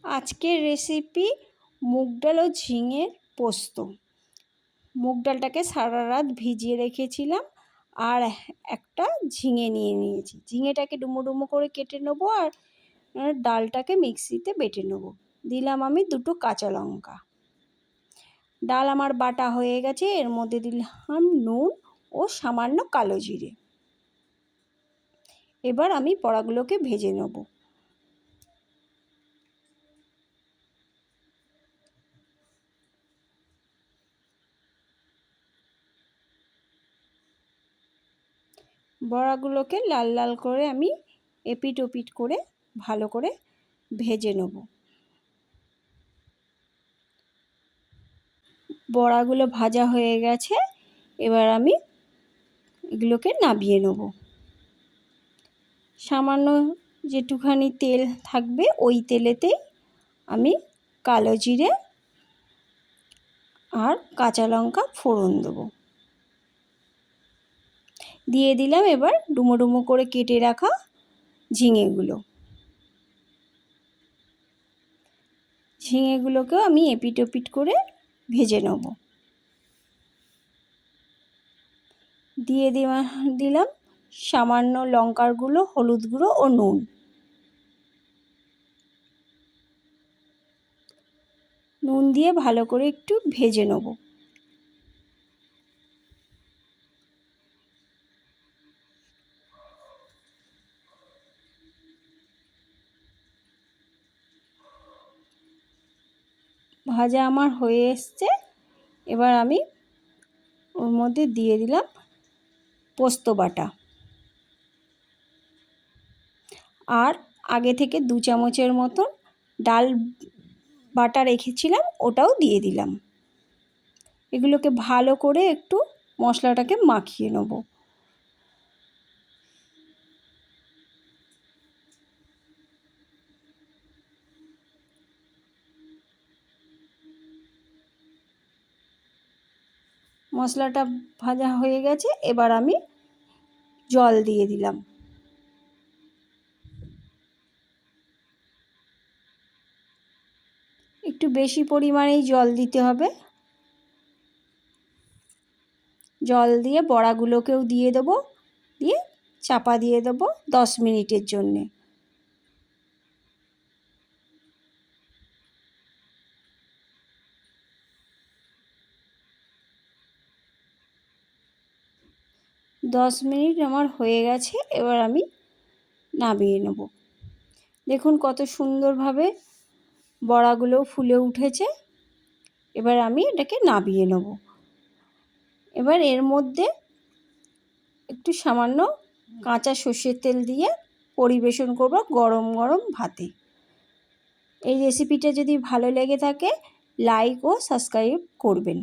আজকের রেসিপি মুগ ডাল ও ঝিঙের পোস্ত। মুগ ডালটাকে সারা রাত ভিজিয়ে রেখেছিলাম আর একটা ঝিঙে নিয়েছি। ঝিঙেটাকে ডুমো ডুমো করে কেটে নেবো আর ডালটাকে মিক্সিতে বেটে নেবো। দিলাম আমি 2 কাঁচা লঙ্কা। ডাল আমার বাটা হয়ে গেছে, এর মধ্যে দিলাম নুন ও সামান্য কালো জিরে। এবার আমি বড়াগুলোকে ভেজে নেব। বড়াগুলোকে লাল লাল করে আমি এপিট ওপিট করে ভালো করে ভেজে নেব। বড়াগুলো ভাজা হয়ে গেছে, এবার আমি এগুলোকে নামিয়ে নেব। সামান্য যেটুখানি তেল থাকবে ওই তেলেতেই আমি কালো জিরে আর কাঁচা লঙ্কা ফোড়ন দেবো। দিয়ে দিলাম এবার ডুমো ডুমো করে কেটে রাখা ঝিঙেগুলোকেও আমি এপিট ওপিট করে ভেজে নেব। দিয়ে দিলাম সামান্য লঙ্কার গুঁড়ো, হলুদ গুঁড়ো ও নুন। নুন দিয়ে ভালো করে একটু ভেজে নেব। ভাজা আমার হয়ে এসছে, এবার আমি ওর মধ্যে দিয়ে দিলাম পোস্ত বাটা আর আগে থেকে 2 চামচের মতন ডাল বাটা রেখেছিলাম ওটাও দিয়ে দিলাম। এগুলোকে ভালো করে একটু মশলাটাকে মাখিয়ে নেব। মশলাটা ভাজা হয়ে গেছে, এবার আমি জল দিয়ে দিলাম। একটু বেশি পরিমাণেই জল দিতে হবে। জল দিয়ে বড়াগুলোকেও দিয়ে দেবো, দিয়ে চাপা দিয়ে দেবো 10 মিনিটের জন্যে। দশ মিনিট আমার হয়ে গেছে, এবার আমি নামিয়ে নেব। দেখুন কত সুন্দরভাবে বড়াগুলো ফুলে উঠেছে। এবার আমি এটাকে নামিয়ে নেব। এবার এর মধ্যে একটু সামান্য কাঁচা সর্ষের তেল দিয়ে পরিবেশন করব গরম গরম ভাতে। এই রেসিপিটা যদি ভালো লেগে থাকে লাইক ও সাবস্ক্রাইব করবেন।